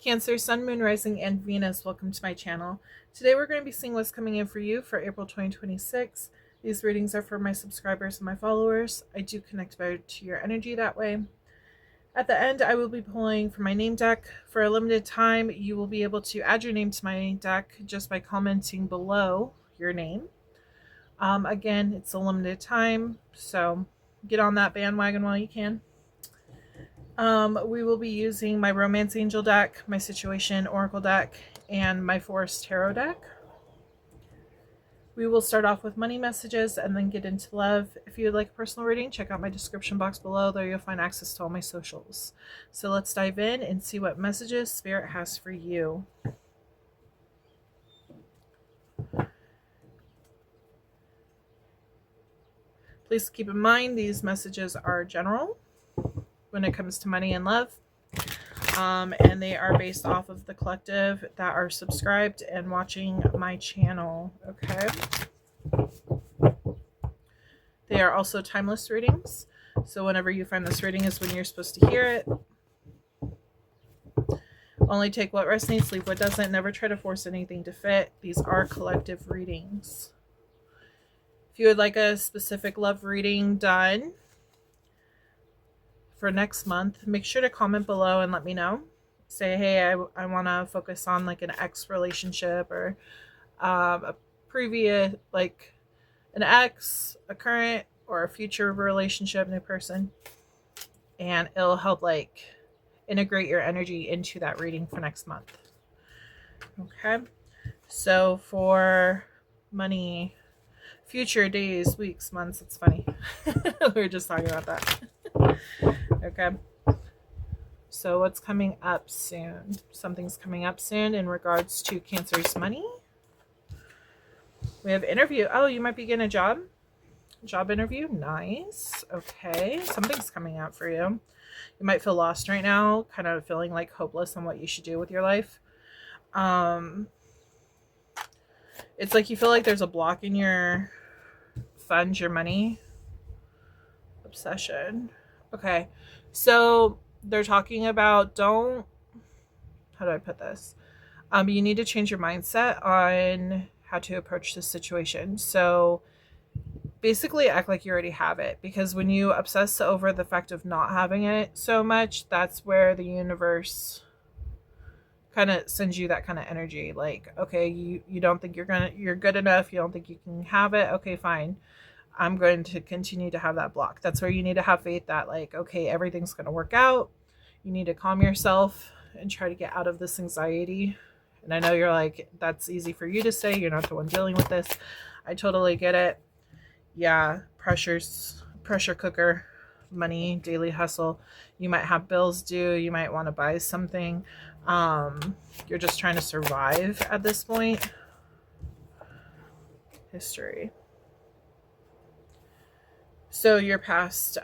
Cancer, Sun, Moon, Rising, and Venus, welcome to my channel. Today we're going to be seeing what's coming in for you for April 2026. These readings are for my subscribers and my followers. I do connect better to your energy that way. At the end, I will be pulling from my name deck. For a limited time, you will be able to add your name to my deck just by commenting below your name. Again, it's a limited time, so get on that bandwagon while you can. We will be using my Romance Angel deck, my Situation Oracle deck, and my Forest Tarot deck. We will start off with money messages and then get into love. If you would like a personal reading, check out my description box below. There you'll find access to all my socials. So let's dive in and see what messages Spirit has for you. Please keep in mind these messages are general when it comes to money and love. And they are based off of the collective that are subscribed and watching my channel. Okay. They are also timeless readings. So whenever you find this reading is when you're supposed to hear it. Only take what resonates, leave what doesn't. Never try to force anything to fit. These are collective readings. If you would like a specific love reading done for next month, make sure to comment below and let me know. Say, hey, I want to focus on like an ex relationship or a previous, like an ex, a current, or a future relationship, new person. And it'll help like integrate your energy into that reading for next month. Okay. So for money, future days, weeks, months, it's funny. We were just talking about that. Okay. So what's coming up soon? Something's coming up soon in regards to Cancer's money. We have interview. Oh, you might be getting a job. Job interview. Nice. Okay. Something's coming out for you. You might feel lost right now, kind of feeling like hopeless on what you should do with your life. It's like you feel like there's a block in your funds, your money. Obsession. Okay. So they're talking about how do I put this? You need to change your mindset on how to approach this situation. So basically act like you already have it, because when you obsess over the fact of not having it so much, that's where the universe kind of sends you that kind of energy. Like, okay, you don't think you're good enough. You don't think you can have it. Okay, fine. I'm going to continue to have that block. That's where you need to have faith that like, okay, everything's going to work out. You need to calm yourself and try to get out of this anxiety. And I know you're like, that's easy for you to say. You're not the one dealing with this. I totally get it. Yeah. Pressure cooker, money, daily hustle. You might have bills due. You might want to buy something. You're just trying to survive at this point. History. So your past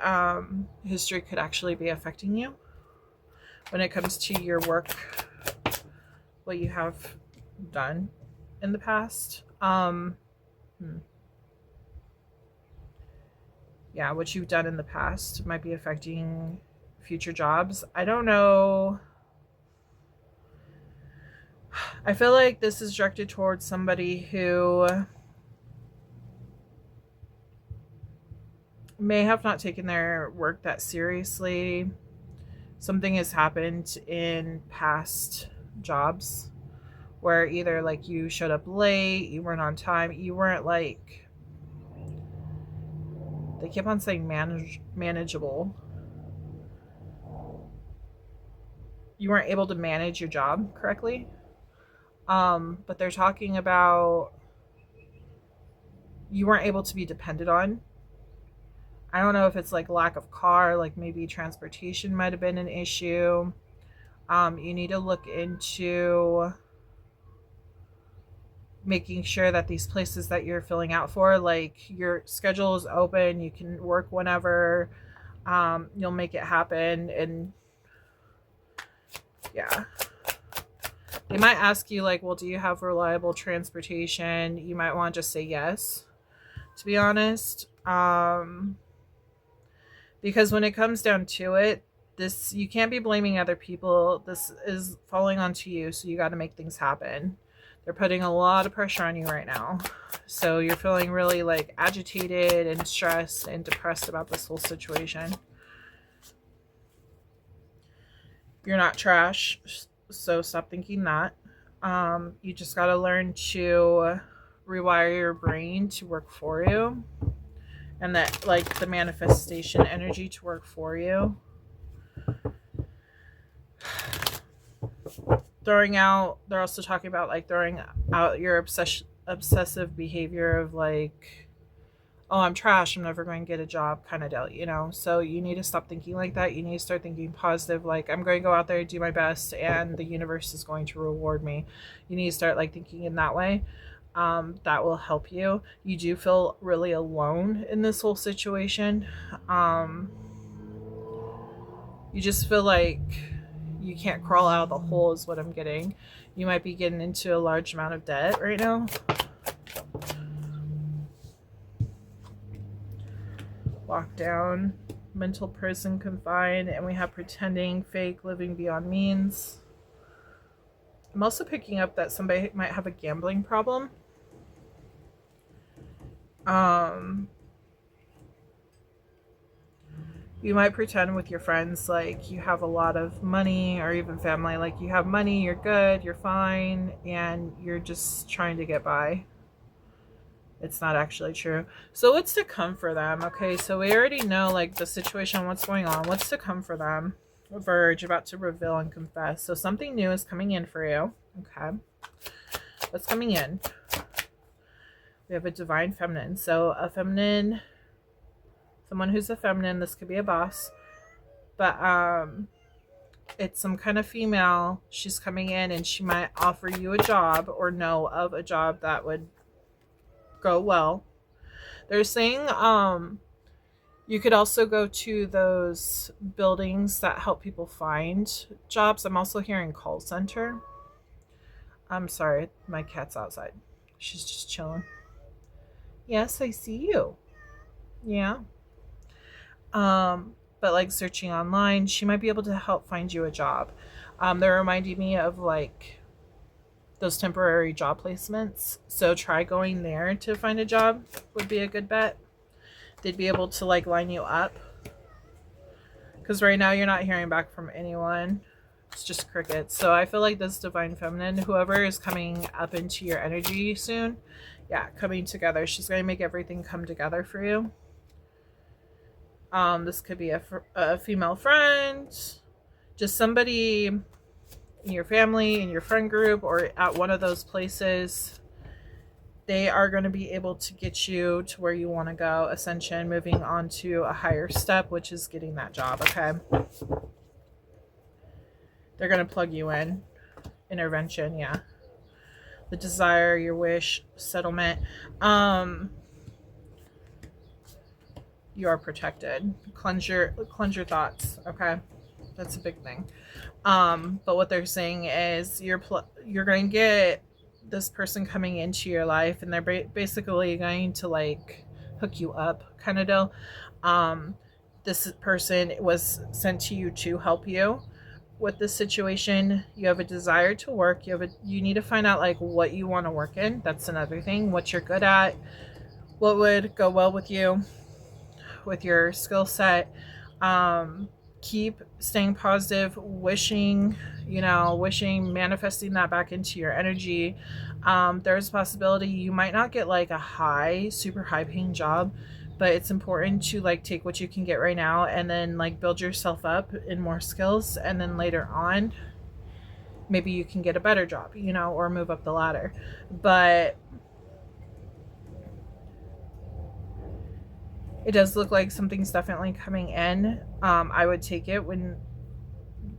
history could actually be affecting you when it comes to your work, what you have done in the past. Yeah, what you've done in the past might be affecting future jobs. I don't know. I feel like this is directed towards somebody who may have not taken their work that seriously. Something has happened in past jobs where either like you showed up late, you weren't on time, you weren't like, they keep on saying manageable. You weren't able to manage your job correctly. But they're talking about you weren't able to be depended on. I don't know if it's like lack of car, like maybe transportation might have been an issue. You need to look into making sure that these places that you're filling out for, like your schedule is open, you can work whenever, you'll make it happen. And yeah, they might ask you like, well, do you have reliable transportation? You might want to just say yes, to be honest. Because when it comes down to it, this, you can't be blaming other people. This is falling onto you, so you got to make things happen. They're putting a lot of pressure on you right now. So you're feeling really like agitated and stressed and depressed about this whole situation. You're not trash, so stop thinking that. You just got to learn to rewire your brain to work for you, and that like the manifestation energy to work for you. Throwing out, they're also talking about like throwing out your obsessive behavior of like, oh, I'm trash, I'm never going to get a job kind of deal, you know? So you need to stop thinking like that. You need to start thinking positive, like I'm going to go out there and do my best and the universe is going to reward me. You need to start like thinking in that way. That will help you. You do feel really alone in this whole situation. You just feel like you can't crawl out of the hole is what I'm getting. You might be getting into a large amount of debt right now. Lockdown, mental prison, confined, and we have pretending, fake, living beyond means. I'm also picking up that somebody might have a gambling problem. You might pretend with your friends like you have a lot of money, or even family, like you have money, you're good, you're fine, and you're just trying to get by. It's not actually true. So what's to come for them? Okay, so we already know like the situation, what's going on. What's to come for them? Verge, about to reveal and confess. So something new is coming in for you. Okay. What's coming in? We have a divine feminine. So a feminine, someone who's a feminine, this could be a boss, but it's some kind of female. She's coming in and she might offer you a job or know of a job that would go well. They're saying you could also go to those buildings that help people find jobs. I'm also hearing call center. I'm sorry, my cat's outside. She's just chilling. Yes, I see you. Yeah. But like searching online, she might be able to help find you a job. They're reminding me of like those temporary job placements. So try going there to find a job would be a good bet. They'd be able to like line you up. Because right now you're not hearing back from anyone. It's just crickets. So I feel like this divine feminine, whoever is coming up into your energy soon, yeah, coming together. She's going to make everything come together for you. This could be a female friend, just somebody in your family, in your friend group, or at one of those places. They are going to be able to get you to where you want to go. Ascension, moving on to a higher step, which is getting that job. Okay. They're going to plug you in. Intervention. Yeah. The desire, your wish, settlement. You are protected. Cleanse your thoughts. Okay. That's a big thing. But what they're saying is you're going to get this person coming into your life, and they're basically going to like hook you up kind of deal. This person was sent to you to help you with this situation. You have a desire to work. You need to find out like what you want to work in. That's another thing. What you're good at. What would go well with you, with your skill set. Keep staying positive, wishing, manifesting that back into your energy. There's a possibility you might not get like a super high paying job, but it's important to like take what you can get right now and then like build yourself up in more skills, and then later on maybe you can get a better job, or move up the ladder. But it does look like something's definitely coming in. I would take it when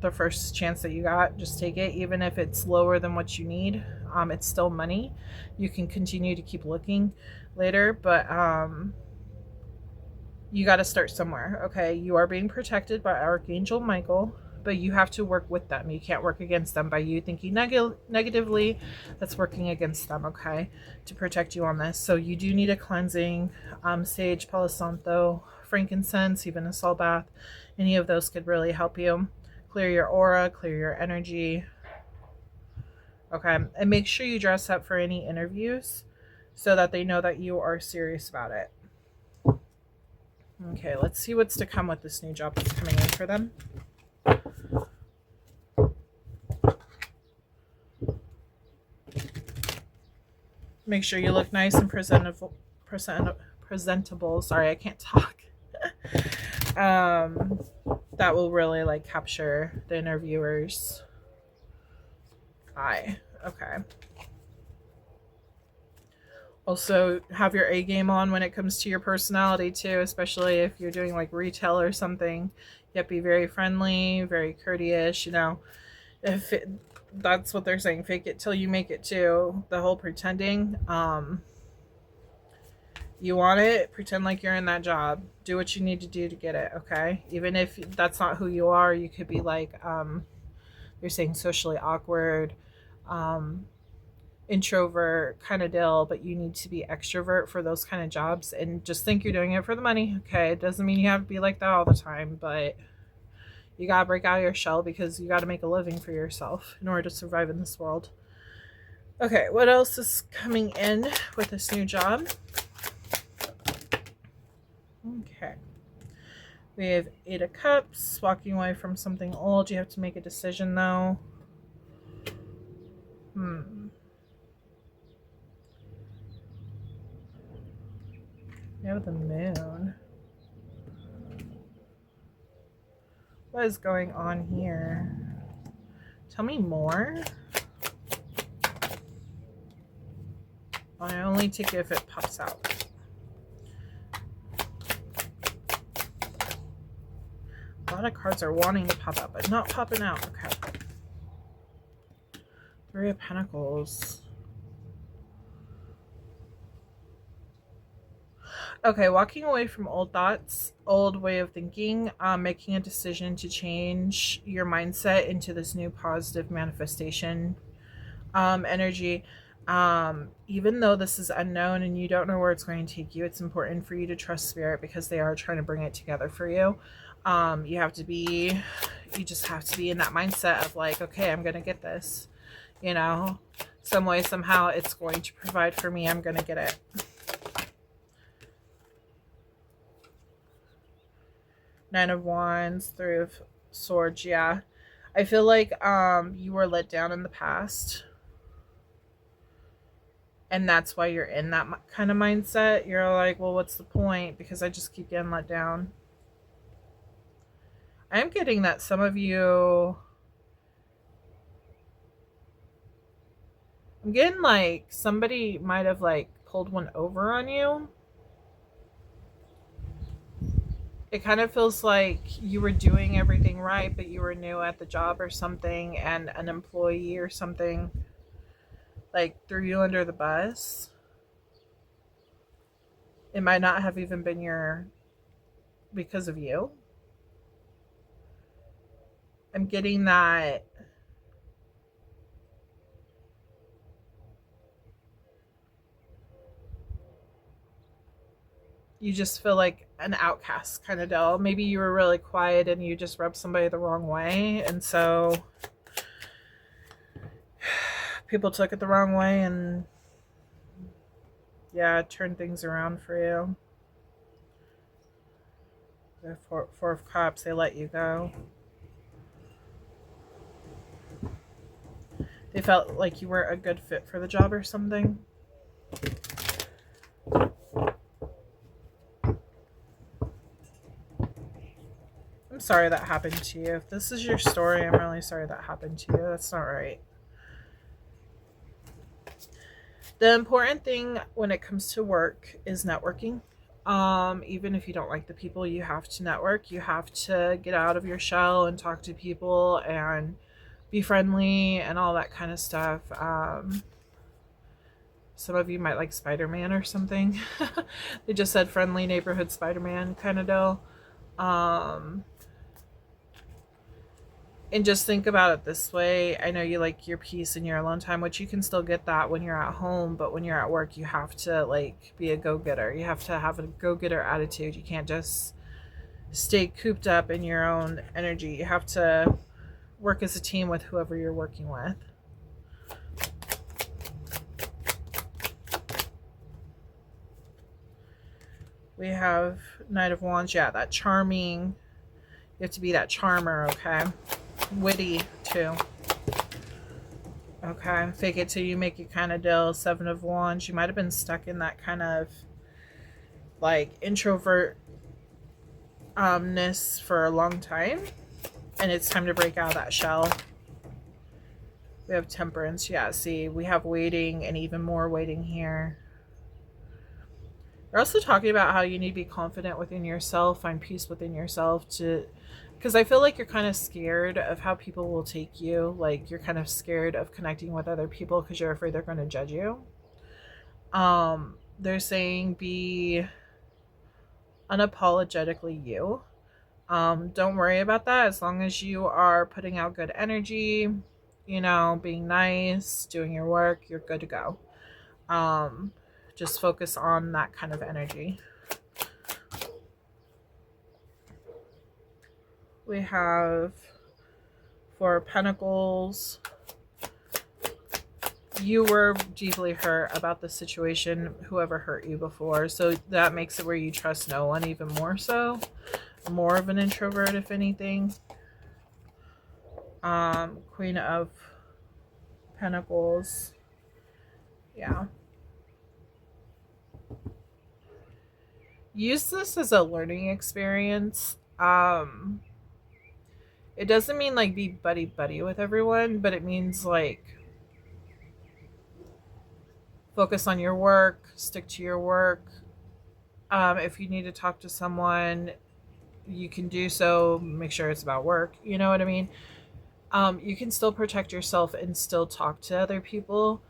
the first chance that you got. Just take it, even if it's lower than what you need. It's still money. You can continue to keep looking later, but you got to start somewhere. Okay, you are being protected by Archangel Michael, but you have to work with them. You can't work against them by you thinking negatively. That's working against them, okay, to protect you on this. So you do need a cleansing. Sage, Palo Santo, frankincense, even a salt bath. Any of those could really help you clear your aura, clear your energy. Okay, and make sure you dress up for any interviews so that they know that you are serious about it. Okay, let's see what's to come with this new job that's coming in for them. Make sure you look nice and presentable. Sorry, I can't talk. That will really like capture the interviewer's eye. Okay. Also, have your A game on when it comes to your personality too, especially if you're doing like retail or something. You have to be very friendly, very courteous, you know. If that's what they're saying, fake it till you make it too. The whole pretending. You want it, pretend like you're in that job. Do what you need to do to get it, okay? Even if that's not who you are, you could be like, they're saying socially awkward, introvert kind of deal, but you need to be extrovert for those kind of jobs, and just think you're doing it for the money, okay? It doesn't mean you have to be like that all the time, but you gotta break out of your shell because you gotta make a living for yourself in order to survive in this world. Okay, what else is coming in with this new job? Okay, we have 8 of Cups, walking away from something old. You have to make a decision though. You have the Moon. What is going on here? Tell me more. I only take it if it pops out. A lot of cards are wanting to pop out, but not popping out. Okay. 3 of Pentacles. Okay, walking away from old thoughts, old way of thinking, making a decision to change your mindset into this new positive manifestation energy. Even though this is unknown and you don't know where it's going to take you, it's important for you to trust spirit because they are trying to bring it together for you. You just have to be in that mindset of like, okay, I'm going to get this, you know, some way, somehow it's going to provide for me. I'm going to get it. Nine of Wands, 3 of Swords. Yeah. I feel like, you were let down in the past. And that's why you're in that kind of mindset. You're like, well, what's the point? Because I just keep getting let down. I'm getting that some of you, I'm getting like somebody might have like pulled one over on you. It kind of feels like you were doing everything right, but you were new at the job or something, and an employee or something like threw you under the bus. It might not have even been because of you. I'm getting that you just feel like an outcast kind of deal. Maybe you were really quiet and you just rubbed somebody the wrong way, and so people took it the wrong way and yeah, turned things around for you. The Four of Cups, they let you go. They felt like you were a good fit for the job or something. I'm sorry that happened to you. If this is your story, I'm really sorry that happened to you. That's not right. The important thing when it comes to work is networking. Even if you don't like the people, you have to network. You have to get out of your shell and talk to people and be friendly and all that kind of stuff. Some of you might like Spider-Man or something. They just said friendly neighborhood Spider-Man kind of deal. And just think about it this way. I know you like your peace and your alone time, which you can still get that when you're at home, but when you're at work, you have to like be a go-getter. You have to have a go-getter attitude. You can't just stay cooped up in your own energy. You have to work as a team with whoever you're working with. We have Knight of Wands. Yeah, that charming. You have to be that charmer, okay? Witty, too. Okay, fake it till you make it kind of deal. Seven of Wands. You might have been stuck in that kind of like introvert ness for a long time, and it's time to break out of that shell. We have Temperance. Yeah, see, we have waiting and even more waiting here. We're also talking about how you need to be confident within yourself, find peace within yourself, to because I feel like you're kind of scared of how people will take you. Like you're kind of scared of connecting with other people because you're afraid they're going to judge you. They're saying be unapologetically you. Don't worry about that as long as you are putting out good energy, you know, being nice, doing your work, you're good to go. Just focus on that kind of energy. We have Four of Pentacles. You were deeply hurt about the situation, whoever hurt you before. So that makes it where you trust no one even more so. More of an introvert, if anything. Queen of Pentacles. Yeah. Use this as a learning experience. It doesn't mean like be buddy with everyone, but it means like focus on your work, stick to your work. If you need to talk to someone, you can do so. Make sure it's about work. You know what I mean? You can still protect yourself and still talk to other people.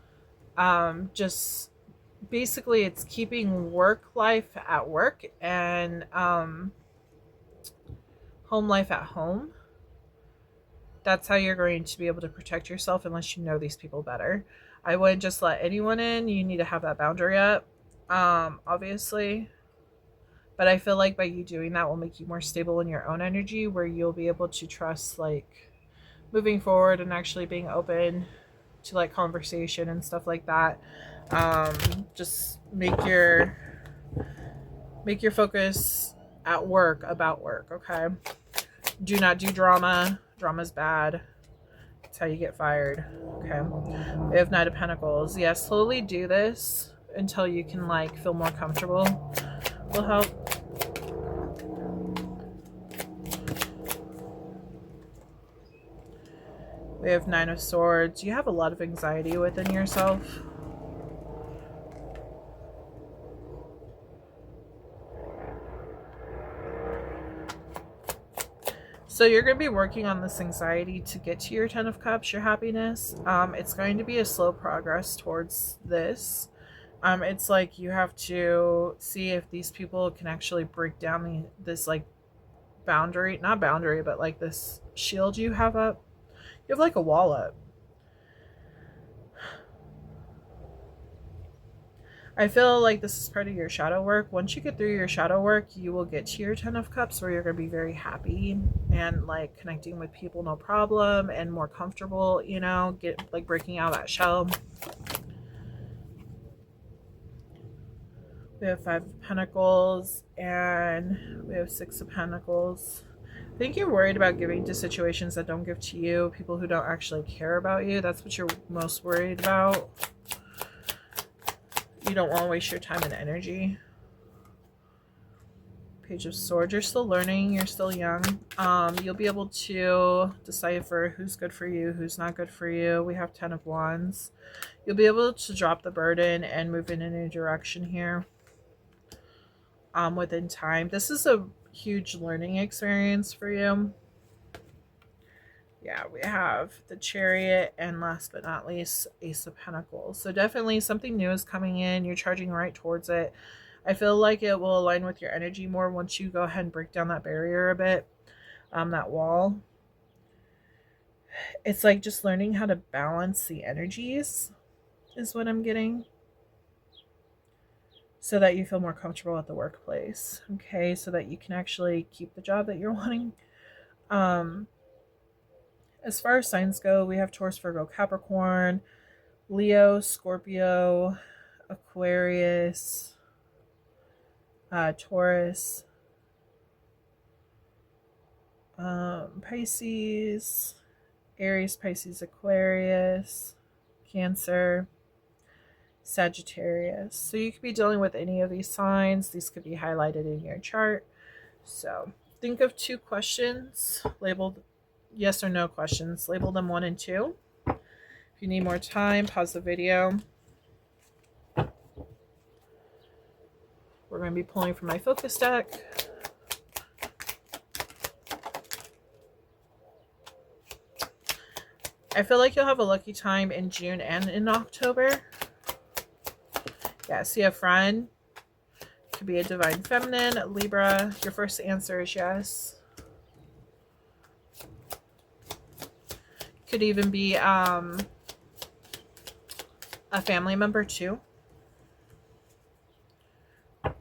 Just basically it's keeping work life at work and home life at home. That's how you're going to be able to protect yourself unless you know these people better. I wouldn't just let anyone in. You need to have that boundary up, obviously. But I feel like by you doing that will make you more stable in your own energy, where you'll be able to trust like moving forward and actually being open to like conversation and stuff like that. Just make your focus at work about work, okay? Do not do drama. Drama's bad. That's how you get fired. Okay. We have Knight of Pentacles. Yeah, slowly do this until you can like feel more comfortable. Will help. We have Nine of Swords. You have a lot of anxiety within yourself. So you're going to be working on this anxiety to get to your Ten of Cups, your happiness. It's going to be a slow progress towards this. It's like you have to see if these people can actually break down this like boundary, not boundary, but like this shield you have up. You have like a wall up. I feel like this is part of your shadow work. Once you get through your shadow work, you will get to your Ten of Cups where you're going to be very happy and like connecting with people no problem and more comfortable, you know, get like breaking out of that shell. We have Five of Pentacles and we have Six of Pentacles. I think you're worried about giving to situations that don't give to you, people who don't actually care about you. That's what you're most worried about. You don't want to waste your time and energy. Page of Swords. You're still learning. You're still young. You'll be able to decipher who's good for you, who's not good for you. We have Ten of Wands. You'll be able to drop the burden and move in a new direction here within time. This is a huge learning experience for you. Yeah, we have the Chariot and last but not least, Ace of Pentacles. So definitely something new is coming in. You're charging right towards it. I feel like it will align with your energy more once you go ahead and break down that barrier a bit, that wall. It's like just learning how to balance the energies is what I'm getting. so that you feel more comfortable at the workplace. Okay, so that you can actually keep the job that you're wanting. As far as signs go, we have Taurus, Virgo, Capricorn, Leo, Scorpio, Aquarius, Taurus, Pisces, Aries, Pisces, Aquarius, Cancer, Sagittarius. So you could be dealing with any of these signs. These could be highlighted in your chart. So think of 2 questions labeled yes or no questions. Label them 1 and 2. If you need more time, pause the video. We're going to be pulling from my focus deck. I feel like you'll have a lucky time in June and in October. Yeah, see a friend. Could be a divine feminine, Libra. Your first answer is yes. Could even be a family member too. Okay.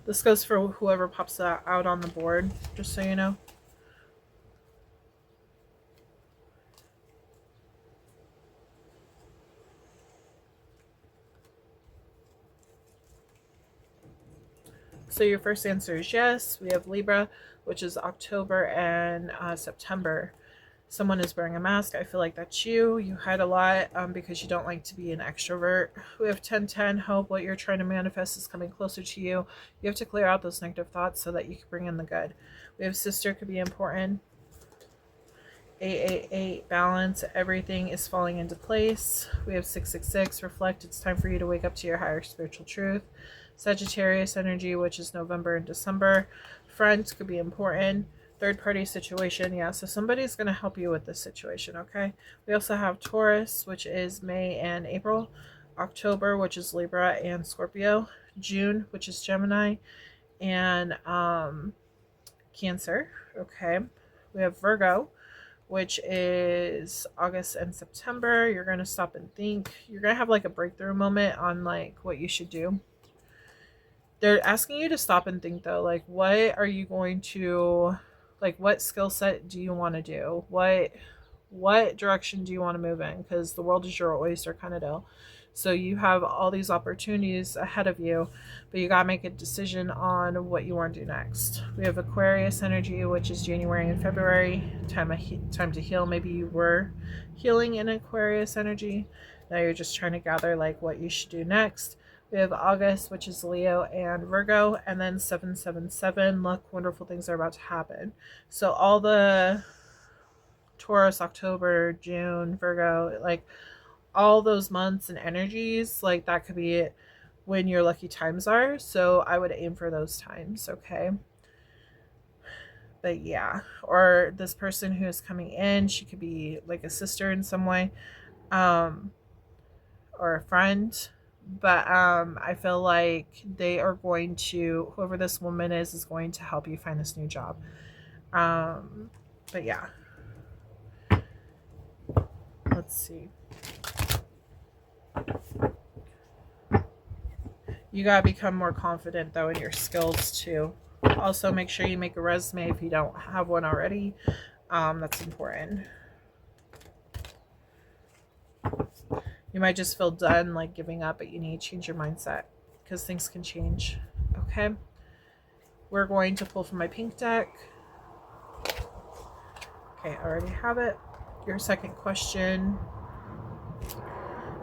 This goes for whoever pops out on the board, just so you know. So your first answer is yes. We have Libra, which is October and September. Someone is wearing a mask. I feel like that's you. You hide a lot because you don't like to be an extrovert. We have 1010. Hope what you're trying to manifest is coming closer to you. You have to clear out those negative thoughts so that you can bring in the good. We have sister, could be important. 888, balance. Everything is falling into place. We have 666, reflect. It's time for you to wake up to your higher spiritual truth. Sagittarius energy, which is November and December. Friends could be important. Third party situation, yeah, so somebody's going to help you with this situation. Okay, we also have Taurus, which is May and April. October, which is Libra and Scorpio. June, which is Gemini and Cancer. Okay, we have Virgo, which is August and September. You're going to stop and think. You're going to have like a breakthrough moment on like what you should do. They're asking you to stop and think though, like what are you going to, like what skill set do you want to do? What direction do you want to move in? Because the world is your oyster kind of deal. So you have all these opportunities ahead of you, but you got to make a decision on what you want to do next. We have Aquarius energy, which is January and February. Time to heal. Maybe you were healing in Aquarius energy. Now you're just trying to gather like what you should do next. We have August, which is Leo and Virgo, and then 777. Look, wonderful things are about to happen. So all the Taurus, October, June, Virgo, like all those months and energies, like that could be when your lucky times are. So I would aim for those times, okay? But yeah, or this person who is coming in, she could be like a sister in some way, or a friend. But I feel like they are going to, whoever this woman is going to help you find this new job. But yeah, let's see. You gotta become more confident though in your skills too. Also make sure you make a resume if you don't have one already. That's important. You might just feel done, like giving up, but you need to change your mindset because things can change. Okay. We're going to pull from my pink deck. Okay, I already have it. Your second question.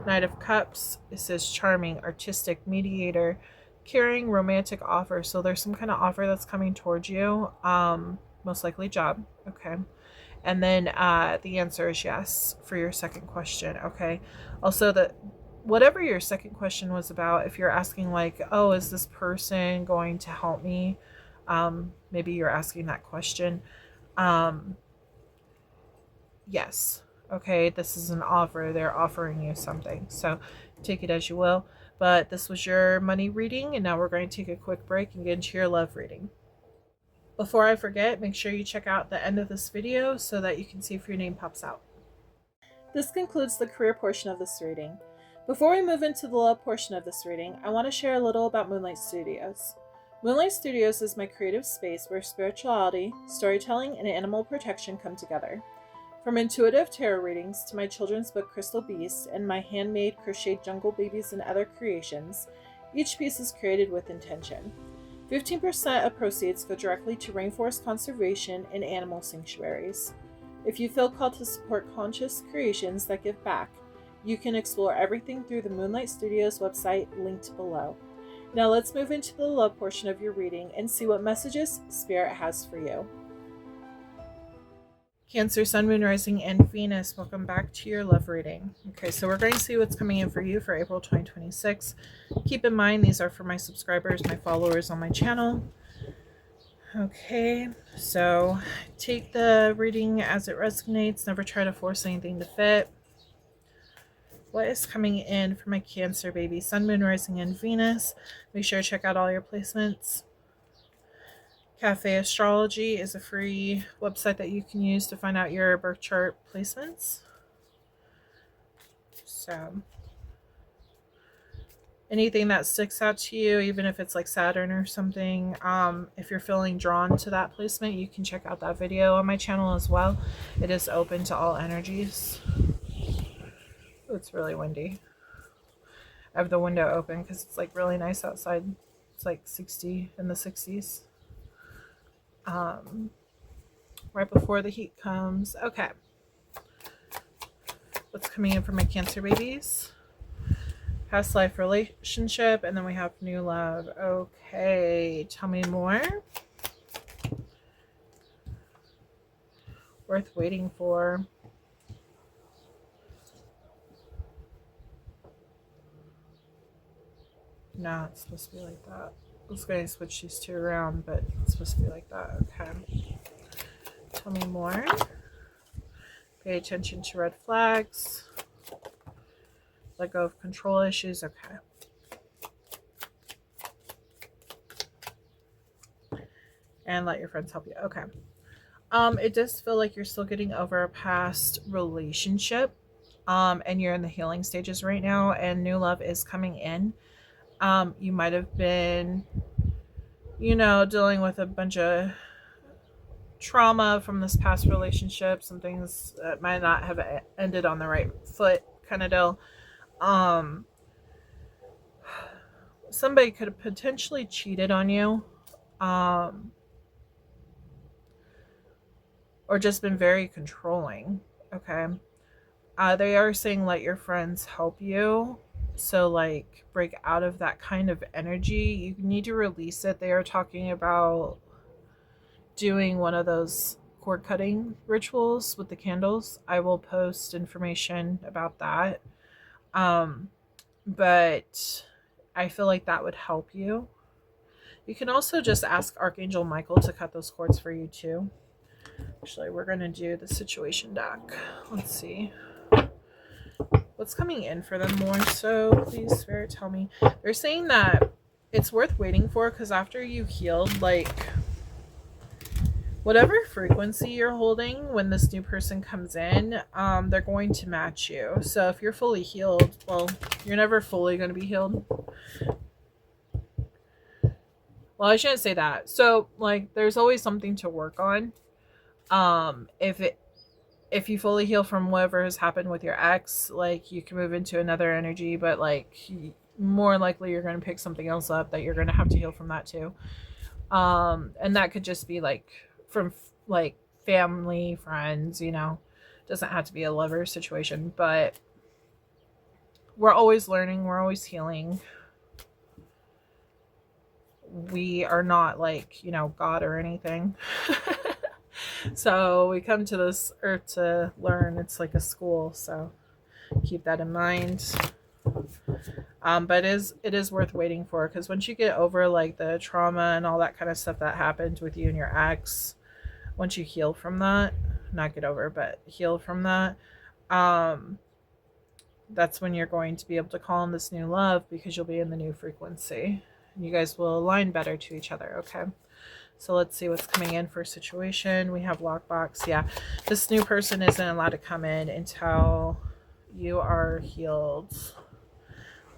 Knight of Cups. It says charming, artistic, mediator, caring, romantic offer. So there's some kind of offer that's coming towards you. Most likely job. Okay. And then the answer is yes for your second question. Okay. Also, whatever your second question was about, if you're asking like, oh, is this person going to help me? Maybe you're asking that question. Yes. Okay. This is an offer. They're offering you something. So take it as you will. But this was your money reading. And now we're going to take a quick break and get into your love reading. Before I forget, make sure you check out the end of this video so that you can see if your name pops out. This concludes the career portion of this reading. Before we move into the love portion of this reading, I want to share a little about Moonlight Studios. Moonlight Studios is my creative space where spirituality, storytelling, and animal protection come together. From intuitive tarot readings to my children's book Crystal Beast and my handmade crocheted jungle babies and other creations, each piece is created with intention. 15% of proceeds go directly to rainforest conservation and animal sanctuaries. If you feel called to support conscious creations that give back, you can explore everything through the Moonlight Studios website linked below. Now let's move into the love portion of your reading and see what messages Spirit has for you. Cancer, Sun, Moon, Rising, and Venus, welcome back to your love reading. Okay, so we're going to see what's coming in for you for April 2026. Keep in mind, these are for my subscribers, my followers on my channel. Okay, so take the reading as it resonates. Never try to force anything to fit. What is coming in for my Cancer baby? Sun, Moon, Rising, and Venus. Make sure to check out all your placements. Cafe Astrology is a free website that you can use to find out your birth chart placements. So anything that sticks out to you, even if it's like Saturn or something, if you're feeling drawn to that placement, you can check out that video on my channel as well. It is open to all energies. Oh, it's really windy. I have the window open because it's like really nice outside. It's like 60 in the 60s. Right before the heat comes. Okay. What's coming in for my Cancer babies? Past life relationship, and then we have new love. Okay, tell me more. Worth waiting for. No, it's supposed to be like that. I was going to switch these two around, but it's supposed to be like that. Okay. Tell me more. Pay attention to red flags. Let go of control issues. Okay. And let your friends help you. Okay. It does feel like you're still getting over a past relationship. And you're in the healing stages right now, and new love is coming in. You might have been, dealing with a bunch of trauma from this past relationship. Some things that might not have ended on the right foot kind of deal. Somebody could have potentially cheated on you. Or just been very controlling. Okay. They are saying let your friends help you. So like break out of that kind of energy. You need to release it. They are talking about doing one of those cord cutting rituals with the candles. I will post information about that. But I feel like that would help you. You can also just ask Archangel Michael to cut those cords for you too. Actually, we're going to do the situation deck. Let's see. What's coming in for them more so? Please, Spirit, tell me. They're saying that it's worth waiting for because after you healed, like, whatever frequency you're holding when this new person comes in, they're going to match you. So if you're fully healed, well, you're never fully going to be healed. Well, I shouldn't say that. So, like, there's always something to work on. If you fully heal from whatever has happened with your ex, like you can move into another energy, but like more likely you're going to pick something else up that you're going to have to heal from that too. And that could just be like from like family, friends, doesn't have to be a lover situation, but we're always learning. We're always healing. We are not like, God or anything. So we come to this earth to learn. It's like a school, so keep that in mind. But it is worth waiting for, because once you get over like the trauma and all that kind of stuff that happened with you and your ex, once you heal from that, not get over, but heal from that, that's when you're going to be able to call in this new love, because you'll be in the new frequency and you guys will align better to each other. Okay. So let's see what's coming in for situation. We have lockbox. Yeah. This new person isn't allowed to come in until you are healed.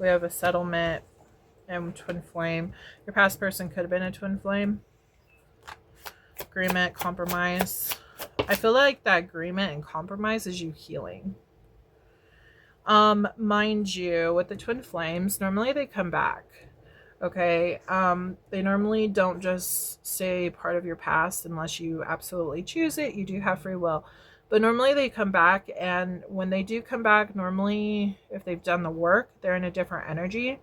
We have a settlement and twin flame. Your past person could have been a twin flame. Agreement, compromise. I feel like that agreement and compromise is you healing. Mind you, with the twin flames, normally they come back. Okay, they normally don't just stay part of your past unless you absolutely choose it. You do have free will, but normally they come back, and when they do come back, normally if they've done the work, they're in a different energy.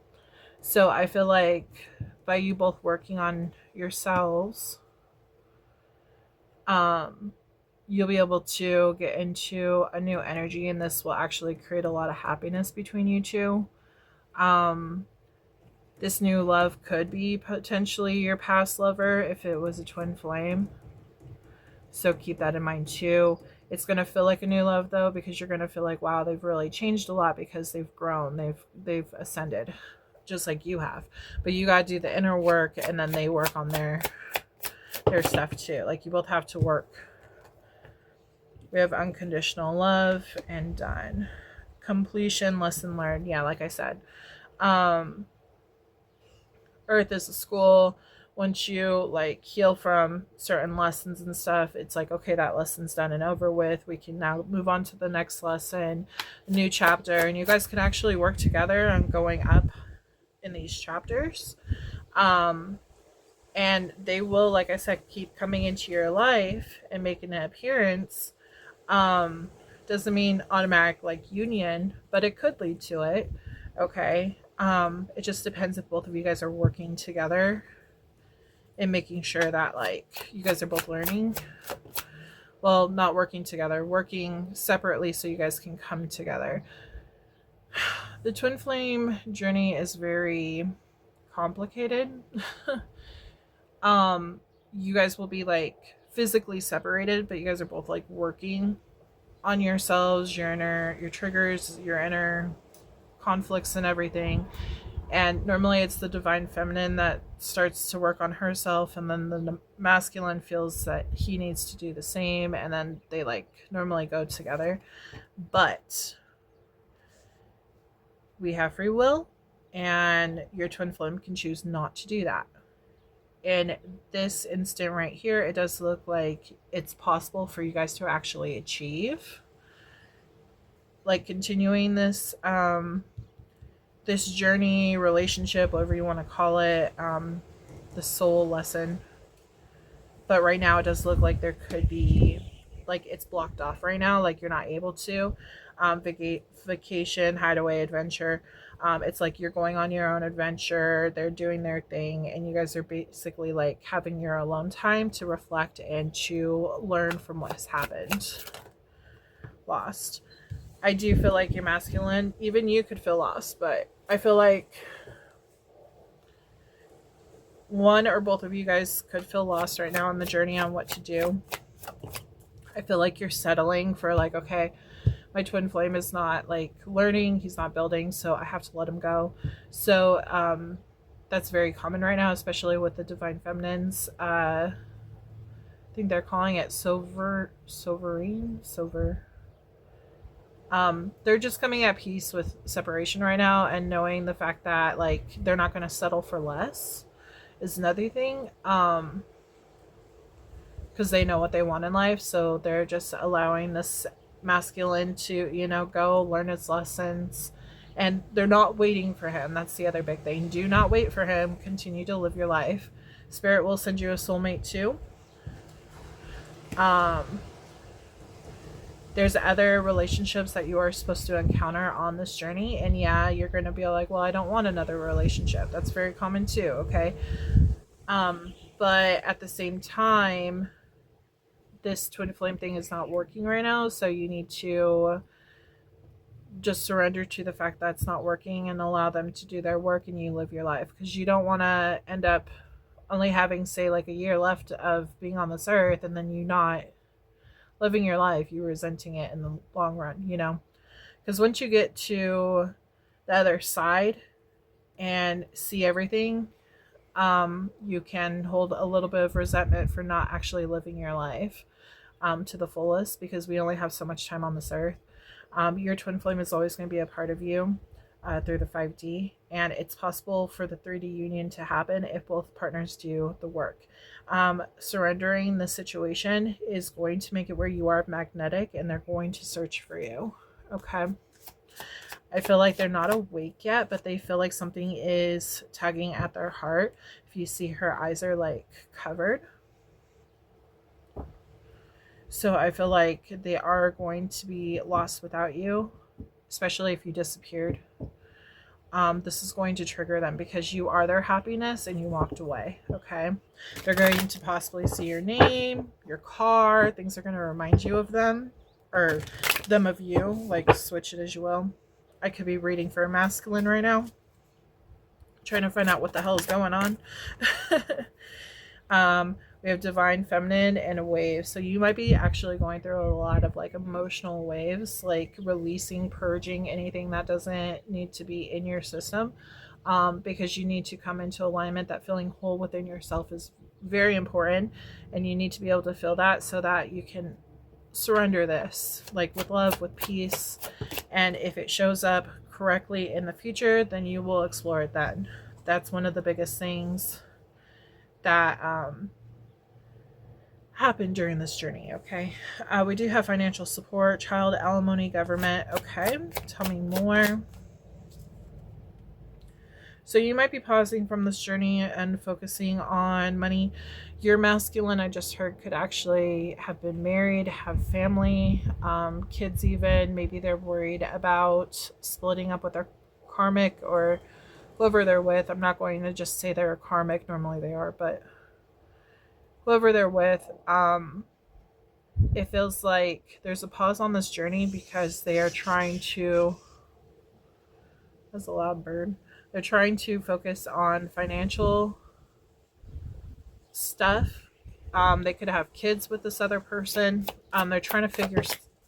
So I feel like by you both working on yourselves, you'll be able to get into a new energy, and this will actually create a lot of happiness between you two. This new love could be potentially your past lover if it was a twin flame. So keep that in mind too. It's going to feel like a new love though, because you're going to feel like, wow, they've really changed a lot because they've grown. They've ascended just like you have. But you got to do the inner work, and then they work on their stuff too. Like you both have to work. We have unconditional love and done. Completion, lesson learned. Yeah, like I said. Earth is a school. Once you like heal from certain lessons and stuff, it's like, okay, that lesson's done and over with. We can now move on to the next lesson, a new chapter, and you guys can actually work together on going up in these chapters. And they will, like I said, keep coming into your life and making an appearance. Doesn't mean automatic like union, but it could lead to it. Okay. It just depends if both of you guys are working together and making sure that like you guys are both learning. Well, not working together, working separately so you guys can come together. The twin flame journey is very complicated. You guys will be like physically separated, but you guys are both like working on yourselves, your triggers, your inner conflicts and everything. And normally it's the divine feminine that starts to work on herself, and then the masculine feels that he needs to do the same, and then they like normally go together. But we have free will, and your twin flame can choose not to do that. In this instant right here, it does look like it's possible for you guys to actually achieve like continuing this this journey, relationship, whatever you want to call it, the soul lesson. But right now it does look like there could be like it's blocked off right now, like you're not able to. Vacation, hideaway, adventure. It's like you're going on your own adventure, they're doing their thing, and you guys are basically like having your alone time to reflect and to learn from what has happened. Lost. I do feel like you're masculine. Even you could feel lost, but I feel like one or both of you guys could feel lost right now on the journey on what to do. I feel like you're settling for like, okay, my twin flame is not like learning, he's not building, so I have to let him go. So that's very common right now, especially with the divine feminines. I think they're calling it sovereign. They're just coming at peace with separation right now, and knowing the fact that like they're not going to settle for less is another thing. Because they know what they want in life, so they're just allowing this masculine to, you know, go learn his lessons, and they're not waiting for him. That's the other big thing. Do not wait for him. Continue to live your life. Spirit will send you a soulmate too. There's other relationships that you are supposed to encounter on this journey, and yeah, you're going to be like, well, I don't want another relationship. That's very common too, okay? But at the same time, this twin flame thing is not working right now, so you need to just surrender to the fact that it's not working and allow them to do their work, and you live your life, because you don't want to end up only having, say, like a year left of being on this earth, and then you not living your life, you resenting it in the long run, you know? Because once you get to the other side and see everything, you can hold a little bit of resentment for not actually living your life to the fullest, because we only have so much time on this earth. Your twin flame is always going to be a part of you. through the 5D, and it's possible for the 3D union to happen if both partners do the work. Surrendering the situation is going to make it where you are magnetic and they're going to search for you. Okay. I feel like they're not awake yet, but they feel like something is tugging at their heart. If you see, her eyes are like covered. So I feel like they are going to be lost without you, especially if you disappeared. This is going to trigger them because you are their happiness and you walked away. Okay. They're going to possibly see your name, your car. Things are going to remind you of them, or them of you. Like, switch it as you will. I could be reading for a masculine right now, trying to find out what the hell is going on. We have divine feminine and a wave. So you might be actually going through a lot of like emotional waves, like releasing, purging anything that doesn't need to be in your system, because you need to come into alignment. That feeling whole within yourself is very important, and you need to be able to feel that so that you can surrender this, like with love, with peace. And if it shows up correctly in the future, then you will explore it then. That's one of the biggest things that happened during this journey. Okay. We do have financial support, child alimony, government. Okay. Tell me more. So you might be pausing from this journey and focusing on money. Your masculine, I just heard, could actually have been married, have family, kids even. Maybe they're worried about splitting up with their karmic or whoever they're with. I'm not going to just say they're a karmic. Normally they are, but whoever they're with, it feels like there's a pause on this journey because they are trying to... That's a loud bird. They're trying to focus on financial stuff. They could have kids with this other person. They're trying to figure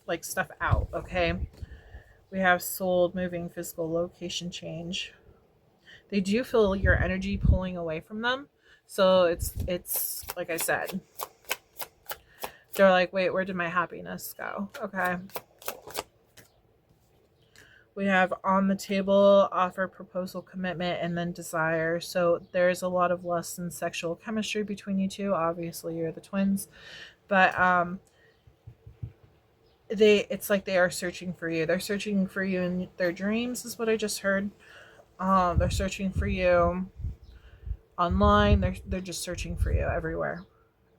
like stuff out. Okay. We have sold, moving, physical location change. They do feel your energy pulling away from them. So it's like I said, they're like, wait, where did my happiness go? Okay. We have on the table, offer, proposal, commitment, and then desire. So there's a lot of lust and sexual chemistry between you two. Obviously, you're the twins. But it's like they are searching for you. They're searching for you in their dreams, is what I just heard. They're searching for you online. They're just searching for you everywhere.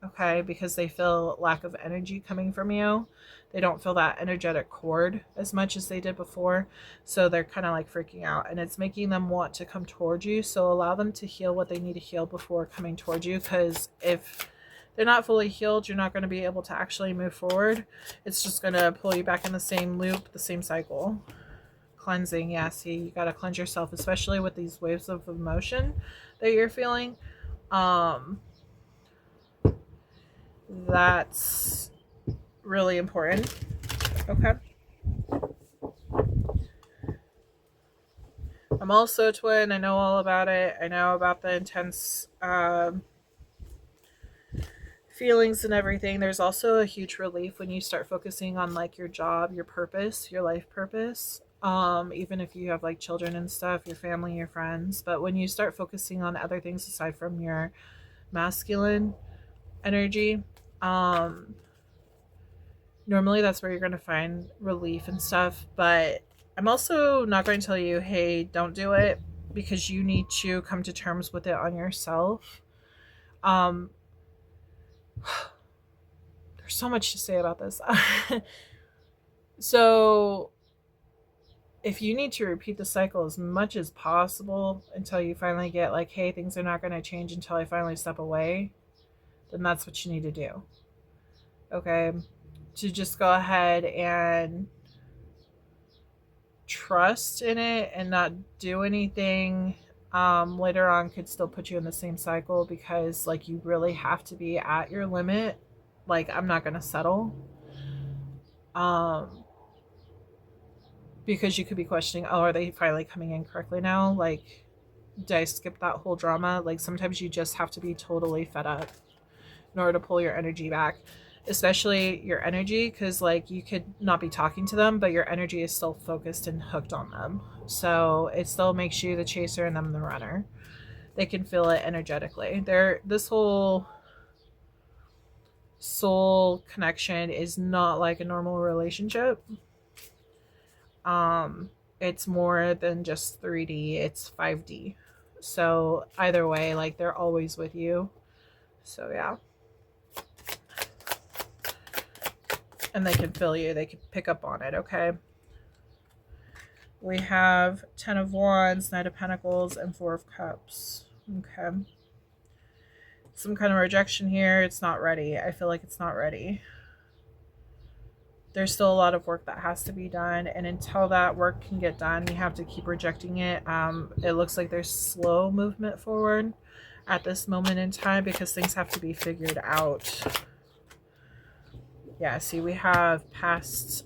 Okay, because they feel lack of energy coming from you. They don't feel that energetic cord as much as they did before. So they're kind of like freaking out, and it's making them want to come towards you. So allow them to heal what they need to heal before coming towards you. Because if they're not fully healed, you're not going to be able to actually move forward. It's just going to pull you back in the same loop, the same cycle. Cleansing. Yeah, see, you got to cleanse yourself, especially with these waves of emotion that you're feeling. That's really important. Okay. I'm also a twin. I know all about it. I know about the intense feelings and everything. There's also a huge relief when you start focusing on like your job, your purpose, your life purpose. Even if you have like children and stuff, your family, your friends. But when you start focusing on other things aside from your masculine energy, normally that's where you're going to find relief and stuff. But I'm also not going to tell you, hey, don't do it, because you need to come to terms with it on yourself. There's so much to say about this. So if you need to repeat the cycle as much as possible until you finally get like, hey, things are not going to change until I finally step away, then that's what you need to do. Okay. To just go ahead and trust in it and not do anything later on could still put you in the same cycle, because like you really have to be at your limit. Like, I'm not going to settle. Because you could be questioning, oh, are they finally coming in correctly now? Like, did I skip that whole drama? Like, sometimes you just have to be totally fed up in order to pull your energy back. especially your energy, because like you could not be talking to them, but your energy is still focused and hooked on them. So it still makes you the chaser and them the runner. They can feel it energetically. This whole soul connection is not like a normal relationship. It's more than just 3D, it's 5D. So either way, like they're always with you. So yeah. And they can feel you, they can pick up on it, okay? We have 10 of Wands, Knight of Pentacles, and 4 of Cups. Okay. Some kind of rejection here. It's not ready. I feel like it's not ready. There's still a lot of work that has to be done. And until that work can get done, you have to keep rejecting it. It looks like there's slow movement forward at this moment in time because things have to be figured out. Yeah, see, we have past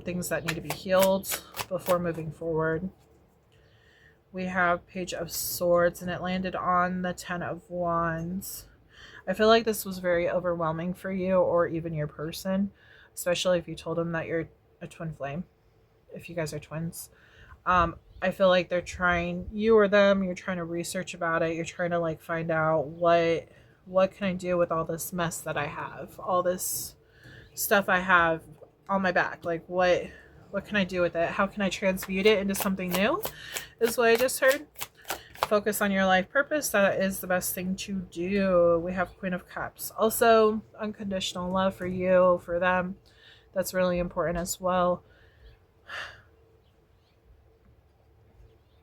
things that need to be healed before moving forward. We have Page of Swords, and it landed on the 10 of Wands. I feel like this was very overwhelming for you or even your person, especially if you told them that you're a twin flame, if you guys are twins. I feel like they're trying, you or them, you're trying to research about it. You're trying to like find out what can I do with all this mess that I have, all this stuff I have on my back. Like what can I do with it? How can I transmute it into something new? Is what I just heard. Focus on your life purpose. That is the best thing to do. We have Queen of Cups. Also, unconditional love for you, for them. That's really important as well.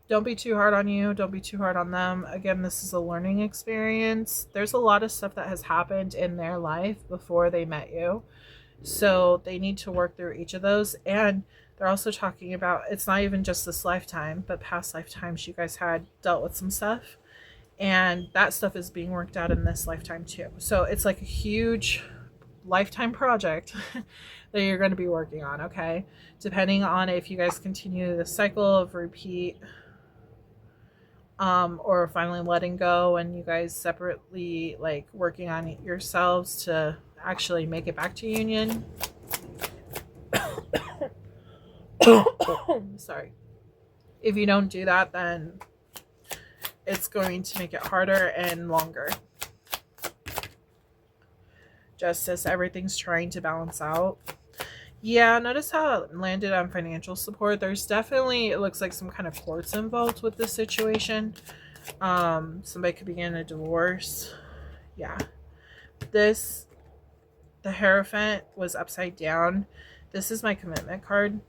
Don't be too hard on you. Don't be too hard on them. Again, this is a learning experience. There's a lot of stuff that has happened in their life before they met you. So they need to work through each of those. And they're also talking about, it's not even just this lifetime, but past lifetimes you guys had dealt with some stuff. And that stuff is being worked out in this lifetime too. So it's like a huge lifetime project that you're going to be working on, okay? Depending on if you guys continue the cycle of repeat, or finally letting go and you guys separately like working on yourselves to actually make it back to union. Sorry. If you don't do that, then it's going to make it harder and longer. Just as everything's trying to balance out. Yeah, notice how it landed on financial support. There's definitely, it looks like some kind of courts involved with this situation. Somebody could be getting a divorce. Yeah. The Hierophant was upside down. This is my commitment card.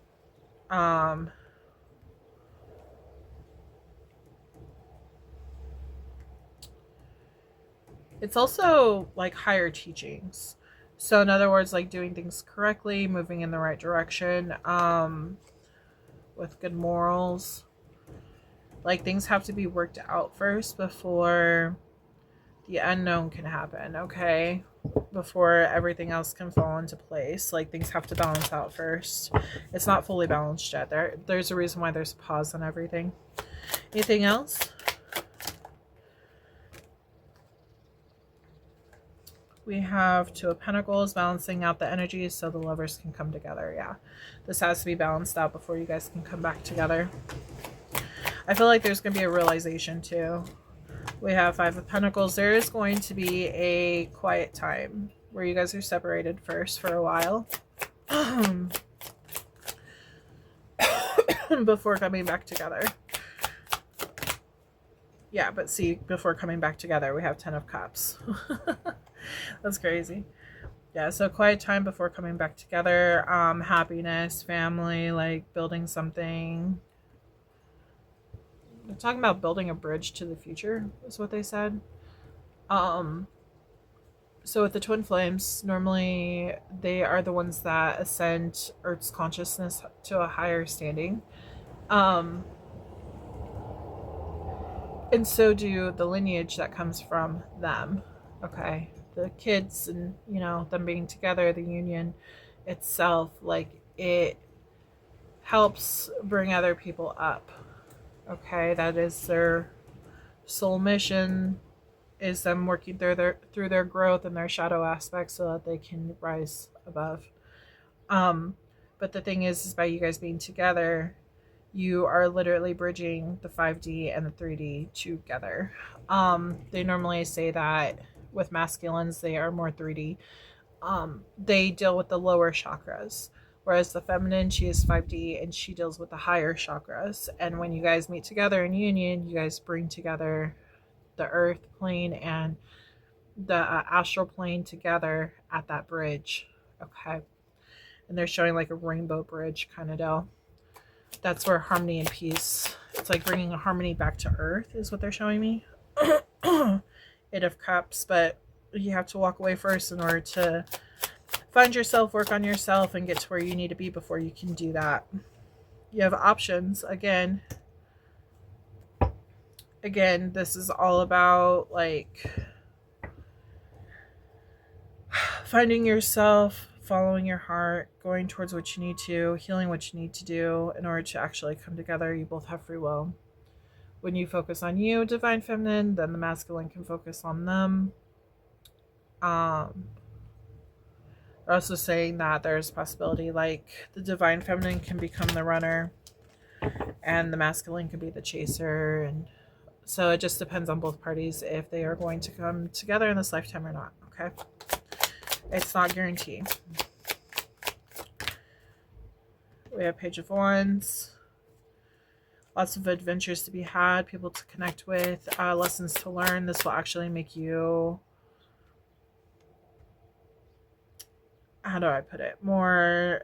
It's also like higher teachings. So in other words, like doing things correctly, moving in the right direction, with good morals. Like things have to be worked out first before the unknown can happen, okay? Before everything else can fall into place. Like things have to balance out first. It's not fully balanced yet. There's a reason why there's a pause on everything. Anything else? We have Two of Pentacles, balancing out the energies so the lovers can come together. Yeah, this has to be balanced out before you guys can come back together. I feel like there's going to be a realization too. We have Five of Pentacles. There is going to be a quiet time where you guys are separated first for a while. Before coming back together. Yeah, but see, before coming back together, we have 10 of Cups. That's crazy. Yeah, so quiet time before coming back together. Happiness, family, like building something. They're talking about building a bridge to the future, is what they said. So with the twin flames, normally they are the ones that ascend Earth's consciousness to a higher standing. And so do the lineage that comes from them. Okay. The kids and, you know, them being together, the union itself, like it helps bring other people up. Okay. That is their soul mission. is them working through their growth and their shadow aspects so that they can rise above. But the thing is by you guys being together, you are literally bridging the 5D and the 3D together. They normally say that with masculines, they are more 3D. They deal with the lower chakras, whereas the feminine, she is 5D and she deals with the higher chakras. And when you guys meet together in union, you guys bring together the earth plane and the astral plane together at that bridge. Okay. And they're showing like a rainbow bridge kind of deal. That's where harmony and peace, it's like bringing a harmony back to earth is what they're showing me. Eight of Cups, but you have to walk away first in order to find yourself, work on yourself, and get to where you need to be before you can do that. You have options. Again, this is all about like finding yourself, following your heart, going towards what you need to, healing what you need to do in order to actually come together. You both have free will. When you focus on you, divine feminine, then the masculine can focus on them. They're also saying that there's a possibility like the divine feminine can become the runner and the masculine can be the chaser. And so it just depends on both parties if they are going to come together in this lifetime or not. Okay. It's not guaranteed. We have Page of Wands. Lots of adventures to be had, people to connect with, lessons to learn. This will actually make you, how do I put it, more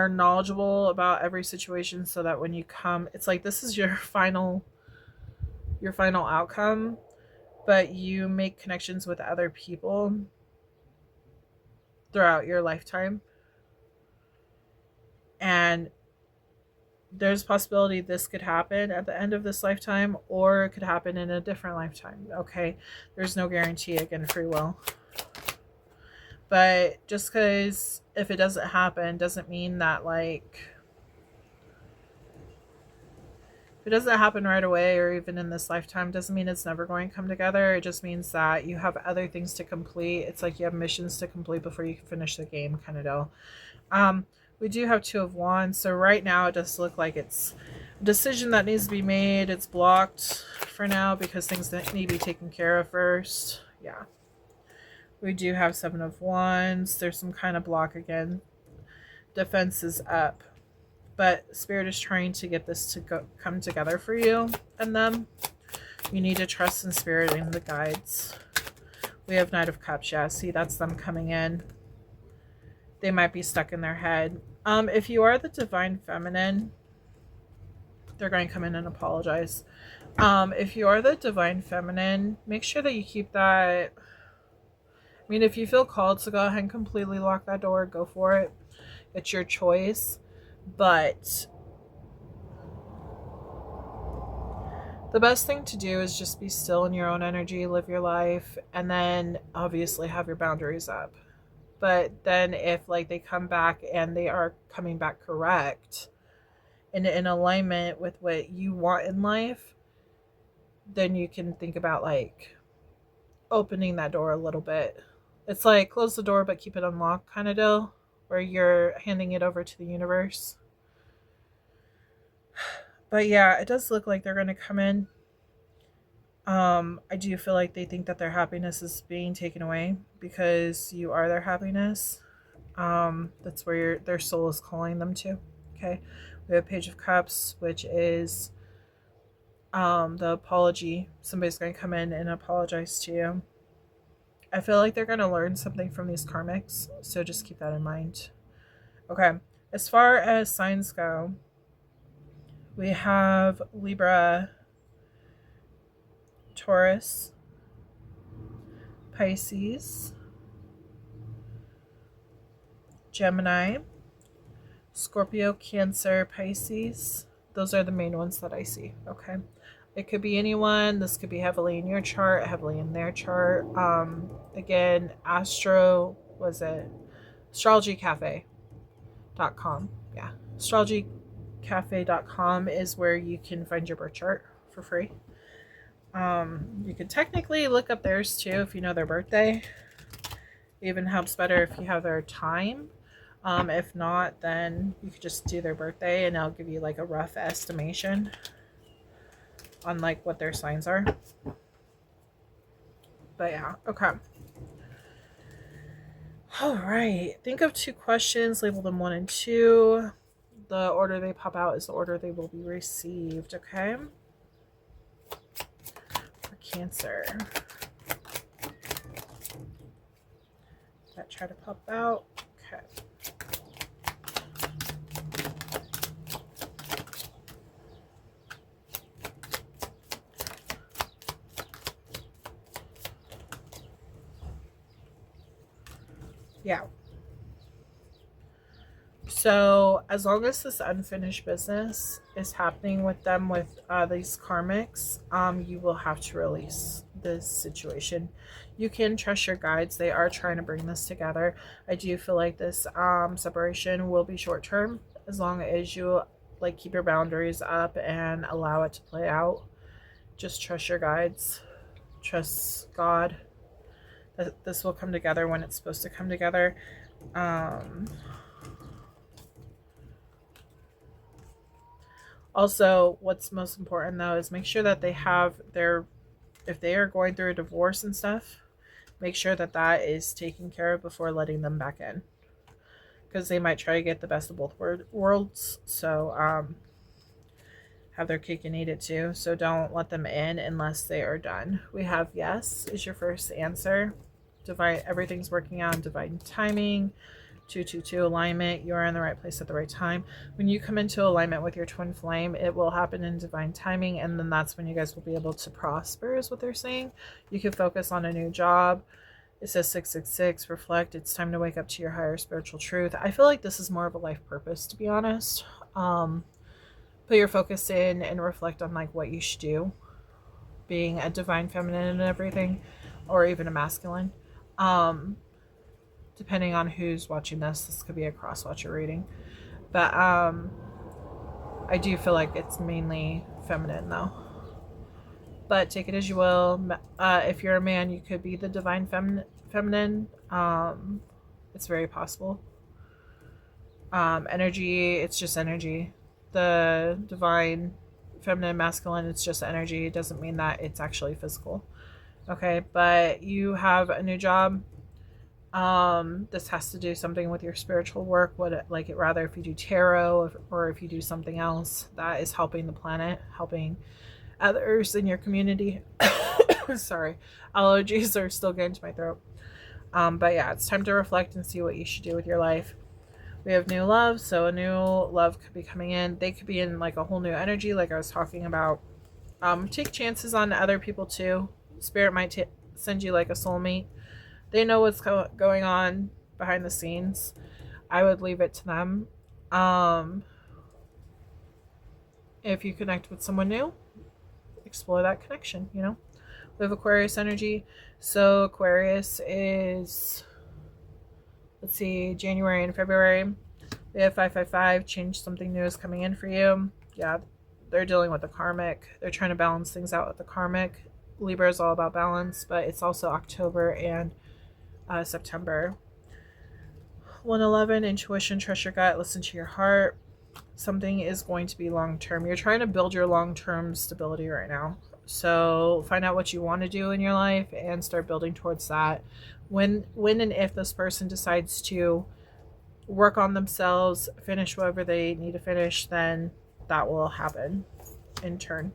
knowledgeable about every situation, so that when you come, it's like this is your final outcome, but you make connections with other people throughout your lifetime. And there's a possibility this could happen at the end of this lifetime, or it could happen in a different lifetime. Okay. There's no guarantee. Again, free will. But just because if it doesn't happen doesn't mean that like, if it doesn't happen right away or even in this lifetime, doesn't mean it's never going to come together. It just means that you have other things to complete. It's like you have missions to complete before you can finish the game kind of deal. We do have Two of Wands. So right now it does look like it's a decision that needs to be made. It's blocked for now because things need to be taken care of first. Yeah. We do have Seven of Wands. There's some kind of block again. Defense is up. But Spirit is trying to get this to come together for you and them. You need to trust in Spirit and the guides. We have Knight of Cups. Yeah, see, that's them coming in. They might be stuck in their head. If you are the divine feminine, they're going to come in and apologize. If you are the divine feminine, make sure that you keep that. I mean, if you feel called to go ahead and completely lock that door, go for it. It's your choice. But the best thing to do is just be still in your own energy, live your life, and then obviously have your boundaries up. But then if like they come back and they are coming back correct and in alignment with what you want in life, then you can think about like opening that door a little bit. It's like close the door but keep it unlocked kind of deal, where you're handing it over to the universe. But yeah, it does look like they're going to come in. I do feel like they think that their happiness is being taken away because you are their happiness. That's where their soul is calling them to. Okay. We have Page of Cups, which is the apology. Somebody's going to come in and apologize to you. I feel like they're going to learn something from these karmics, so just keep that in mind. Okay. As far as signs go, we have Libra, Taurus, Pisces, Gemini, Scorpio, Cancer, Pisces. Those are the main ones that I see. Okay. It could be anyone. This could be heavily in your chart, heavily in their chart. Again, astrologycafe.com. Yeah. Astrologycafe.com is where you can find your birth chart for free. You could technically look up theirs too if you know their birthday. Even helps better if you have their time. If not, then you could just do their birthday and I'll give you like a rough estimation on like what their signs are. But yeah, okay. All right. Think of 2 questions, label them 1 and 2. The order they pop out is the order they will be received, okay? For Cancer. That try to pop out. Okay. Yeah. So as long as this unfinished business is happening with them with these karmics, you will have to release this situation. You can trust your guides. They are trying to bring this together. I do feel like this separation will be short term as long as you like keep your boundaries up and allow it to play out. Just trust your guides. Trust God. That this will come together when it's supposed to come together. Also, what's most important though is make sure that they have their, if they are going through a divorce and stuff, make sure that that is taken care of before letting them back in, because they might try to get the best of both worlds. So have their cake and eat it too. So don't let them in unless they are done. We have yes is your first answer. Divine, everything's working out in divine timing. 222 alignment. You are in the right place at the right time. When you come into alignment with your twin flame, it will happen in divine timing, and then that's when you guys will be able to prosper, is what they're saying. You can focus on a new job. It says 666, reflect. It's time to wake up to your higher spiritual truth. I feel like this is more of a life purpose, to be honest. Put your focus in and reflect on like what you should do, being a divine feminine and everything, or even a masculine. Depending on who's watching this could be a cross-watcher reading. But I do feel like it's mainly feminine though. But take it as you will. If you're a man, you could be the divine feminine. It's very possible. Energy, it's just energy. The divine feminine masculine, it's just energy. It doesn't mean that it's actually physical. Okay, but you have a new job. This has to do something with your spiritual work. Rather if you do tarot or if you do something else that is helping the planet, helping others in your community. Sorry, allergies are still getting to my throat. But yeah, it's time to reflect and see what you should do with your life. We have new love, so a new love could be coming in. They could be in like a whole new energy, like I was talking about. Take chances on other people too. Spirit might send you like a soulmate. They know what's going on behind the scenes. I would leave it to them. If you connect with someone new, explore that connection, you know. We have Aquarius energy. So Aquarius is, let's see, January and February. We have 555. Change, something new is coming in for you. Yeah, they're dealing with the karmic. They're trying to balance things out with the karmic. Libra is all about balance, but it's also October and September. 111, intuition, trust your gut, listen to your heart. Something is going to be long-term. You're trying to build your long-term stability right now. So find out what you want to do in your life and start building towards that. When and if this person decides to work on themselves, finish whatever they need to finish, then that will happen in turn.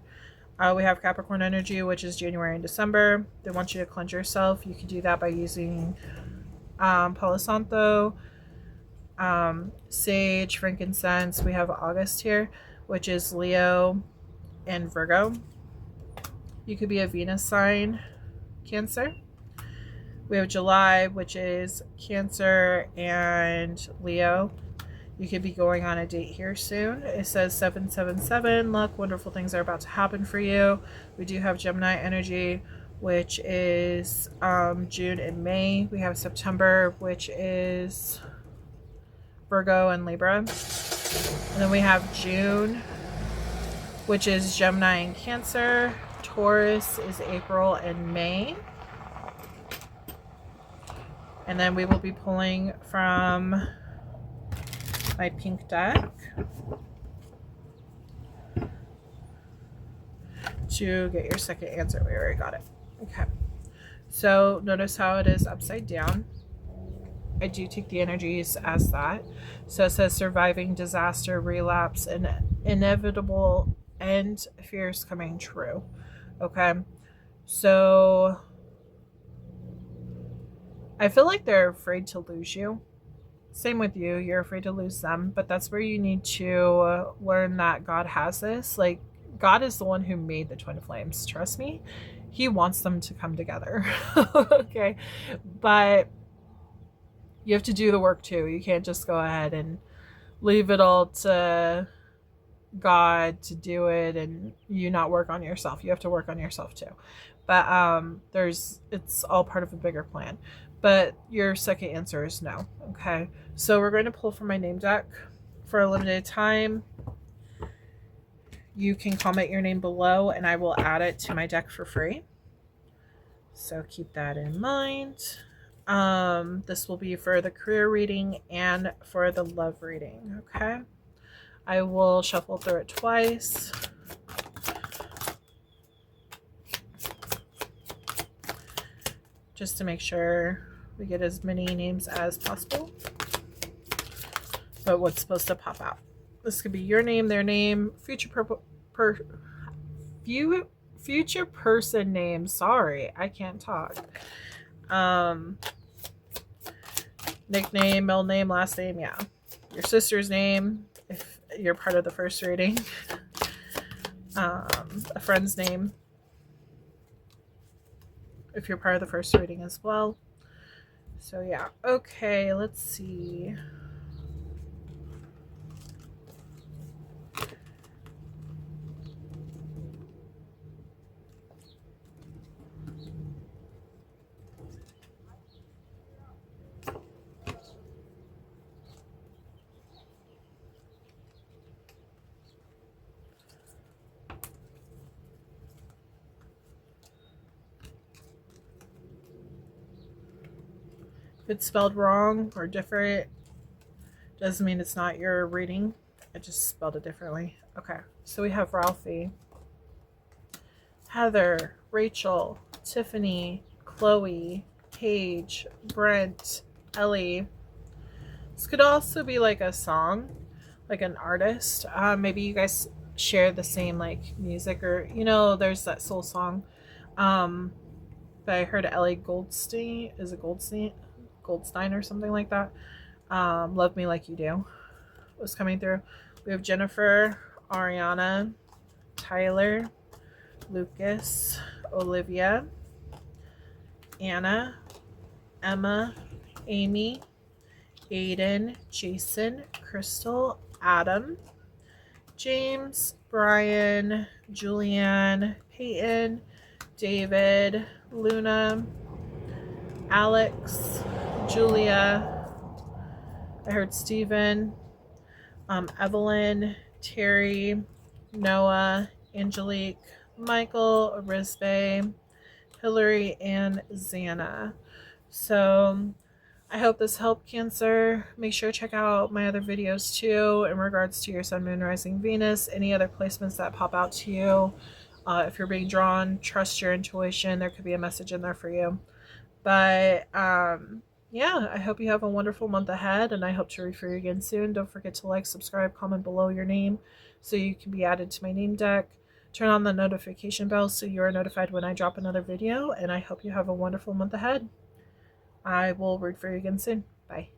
We have Capricorn energy, which is January and December. They want you to cleanse yourself. You can do that by using Palo Santo, sage, frankincense. We have August here, which is Leo and Virgo. You could be a Venus sign, Cancer. We have July, which is Cancer and Leo. You could be going on a date here soon. It says 777. Luck, wonderful things are about to happen for you. We do have Gemini energy, which is June and May. We have September, which is Virgo and Libra. And then we have June, which is Gemini and Cancer, Taurus is April and May. And then we will be pulling from my pink deck to get your second answer. We already got it. Okay. So notice how it is upside down. I do take the energies as that. So it says surviving disaster, relapse, and inevitable end, fears coming true. Okay. So I feel like they're afraid to lose you. Same with you. You're afraid to lose them. But that's where you need to learn that God has this. Like, God is the one who made the twin flames. Trust me. He wants them to come together. Okay. But you have to do the work too. You can't just go ahead and leave it all to God to do it and you not work on yourself. You have to work on yourself too. But it's all part of a bigger plan. But your second answer is no. Okay. So we're going to pull from my name deck for a limited time. You can comment your name below and I will add it to my deck for free. So keep that in mind. This will be for the career reading and for the love reading. Okay. I will shuffle through it twice. Just to make sure we get as many names as possible. But what's supposed to pop out? This could be your name, their name, future person name. Sorry, I can't talk. Nickname, middle name, last name, yeah. Your sister's name, if you're part of the first reading. A friend's name, if you're part of the first reading as well. So yeah, okay, let's see. If it's spelled wrong or different, doesn't mean it's not your reading. I just spelled it differently. Okay, so we have Ralphie, Heather, Rachel, Tiffany, Chloe, Paige, Brent, Ellie. This could also be like a song, like an artist. Maybe you guys share the same like music, or there's that soul song. But I heard Ellie Goldstein. Is it Goldstein or something like that? Love Me Like You Do was coming through. We have Jennifer, Ariana, Tyler, Lucas, Olivia, Anna, Emma, Amy, Aiden, Jason, Crystal, Adam, James, Brian, Julianne, Peyton, David, Luna, Alex, Julia, I heard Steven, Evelyn, Terry, Noah, Angelique, Michael, Risbe, Hillary, and Xana. So I hope this helped, Cancer. Make sure to check out my other videos too in regards to your Sun, Moon, Rising, Venus, any other placements that pop out to you. If you're being drawn, trust your intuition. There could be a message in there for you. But yeah, I hope you have a wonderful month ahead, and I hope to read for you again soon. Don't forget to like, subscribe, comment below your name so you can be added to my name deck. Turn on the notification bell so you are notified when I drop another video, and I hope you have a wonderful month ahead. I will read for you again soon. Bye.